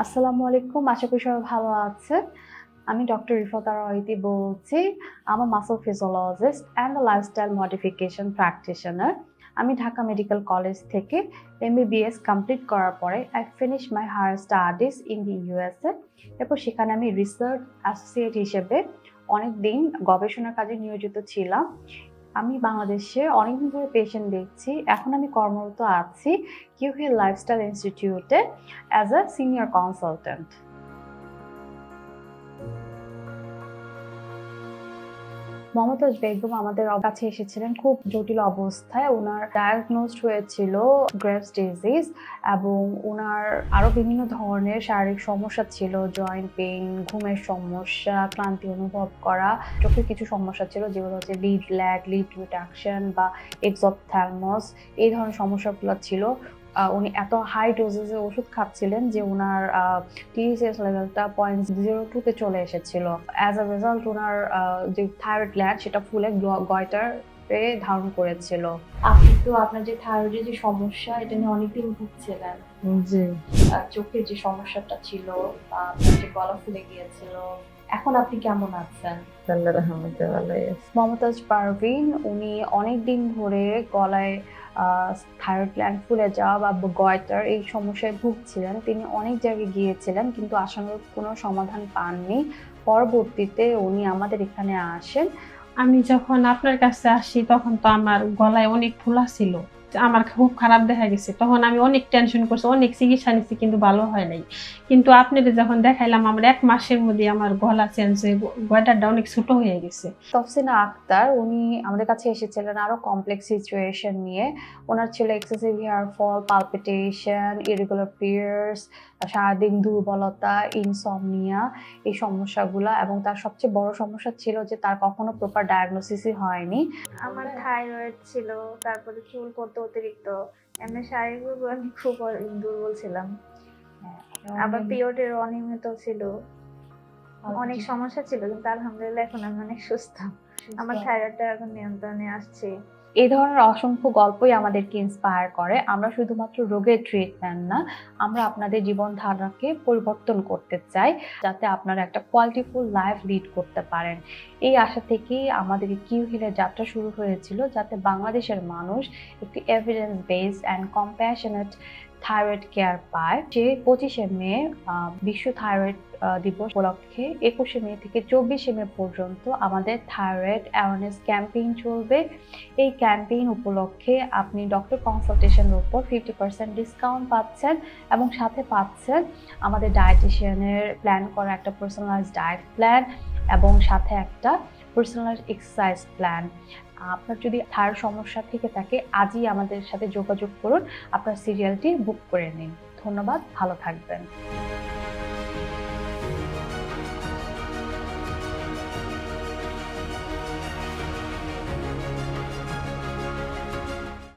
আসসালামু আলাইকুম। আশা করি সবাই ভালো আছেন। আমি ডক্টর রিফাত আরা-অহিতি বলছি। I'm a muscle physiologist and a lifestyle modification practitioner. আমি ঢাকা মেডিকেল কলেজ থেকে MBBS কমপ্লিট করার পরে I finished my higher studies in the USA. এরপর সেখানে আমি রিসার্চ অ্যাসোসিয়েট হিসেবে অনেকদিন গবেষণার কাজে নিয়োজিত ছিলাম। আমি বাংলাদেশে অনেকদিন ধরে পেশেন্ট দেখছি। এখন আমি কর্মরত আছি কিউ হিল লাইফস্টাইল ইনস্টিটিউটে as a senior consultant. Mumtaz Begum আমাদের কাছে এসেছিলেন খুব জটিল অবস্থায়। উনার ডায়াগনোজড হয়েছিল গ্রেভস ডিজিজ এবং উনার আরো বিভিন্ন ধরনের শারীরিক সমস্যা ছিল, জয়েন্ট পেইন, ঘুমের সমস্যা, ক্লান্তি অনুভব করা, চোখের কিছু সমস্যা ছিল যেগুলো হচ্ছে লিড ল্যাগ, লিড রিডাকশন বা এক্সophthalmos, এই ধরনের সমস্যাগুলো ছিল। উনি এত হাই ডোজেজে ওষুধ খাচ্ছিলেন যে উনার TSH লেভেলটা 0.02 তে চলে এসেছিল। অ্যাজ আ রেজাল্ট উনার যে থাইরয়েড গ্ল্যান্ড সেটা ফুলে গয়টারে ধারণ করেছিল। আপনি তো আপনার যে থাইরয়েডের যে সমস্যা এটা নিয়ে অনেকদিন ভুগছিলেন। জি, চোখের যে সমস্যাটা ছিল বা আপনার যে গলা ফুলে গিয়েছিল, এখন আপনি কেমন আছেন? আল্লাহর রহমতে ভালোই আছি। মমতাজ পারভিন উনি অনেকদিন ধরে গলায় থাইরয়েড গ্ল্যান্ড ফুলে যাওয়া বা গয়টার এই সমস্যায় ভুগছিলেন। তিনি অনেক জায়গায় গিয়েছিলেন কিন্তু আশানুরূপ কোনো সমাধান পাননি। পরবর্তীতে উনি আমাদের এখানে আসেন। আমি যখন আপনার কাছে আসি তখন তো আমার গলায় অনেক ফোলা ছিল। আমার খুব খারাপ দেখা গেছে। তখন আমি অনেক টেনশন করছি, অনেক চিকিৎসা নিচ্ছি কিন্তু ভালো হয় নাই। কিন্তু আপনারে যখন দেখাইলাম আমার ১ মাসের মধ্যে আমার গলা চেঞ্জ হয়ে গয়টারটা অনেক ছোট হয়ে গেছে। তফসিনা আক্তার উনি আমাদের কাছে এসেছিলেন আরো কমপ্লেক্স সিচুয়েশন নিয়ে। ওনার ছিল excessive hair fall, palpitation, irregular periods, সারাদিন দুর্বলতা, ইনসমনিয়া, এই সমস্যাগুলা এবং তার সবচেয়ে বড় সমস্যা ছিল যে তার কখনো প্রপার ডায়াগনোসিসই হয়নি। আমার থাইরয়েড ছিল, তারপরে চুল পড়তো অতিরিক্ত। এমনি শারীরিকভাবে আমি খুব দুর্বল ছিলাম। আবার পিরিয়ডের অনিয়মিত ছিল, অনেক সমস্যা ছিল, কিন্তু আলহামদুলিল্লাহ এখন আমি অনেক সুস্থ। আমার থাইরয়েডটা এখন নিয়ন্ত্রণে আসছে। এই ধরনের অসংখ্য গল্পই আমাদেরকে ইন্সপায়ার করে। আমরা শুধুমাত্র রোগের ট্রিটমেন্ট না, আমরা আপনাদের জীবনধারাকে পরিবর্তন করতে চাই যাতে আপনারা একটা কোয়ালিটিফুল লাইফ লিড করতে পারেন। এই আশা থেকেই আমাদের এই কিউ হিলের যাত্রা শুরু হয়েছিল যাতে বাংলাদেশের মানুষ একটি evidence based and compassionate thyroid care পায়। যে 25শে মে বিশ্ব থাইরয়েড দিবস উপলক্ষে 21শে মে থেকে 24শে মে পর্যন্ত আমাদের থাইরয়েড অ্যাওয়ারনেস ক্যাম্পেইন চলবে। এই ক্যাম্পেইন উপলক্ষে আপনি ডক্টর কনসালটেশনের উপর 50% ডিসকাউন্ট পাচ্ছেন এবং সাথে পাচ্ছেন আমাদের ডায়েটিশিয়ানের প্ল্যান করা একটা পার্সোনালাইজড ডায়েট প্ল্যান এবং সাথে একটা পার্সোনালাইজড এক্সারসাইজ প্ল্যান। আপনার যদি থাইরয়েড সমস্যা থেকে থাকে আজই আমাদের সাথে যোগাযোগ করুন, আপনার সিরিয়ালটি বুক করে নিন। ধন্যবাদ, ভালো থাকবেন।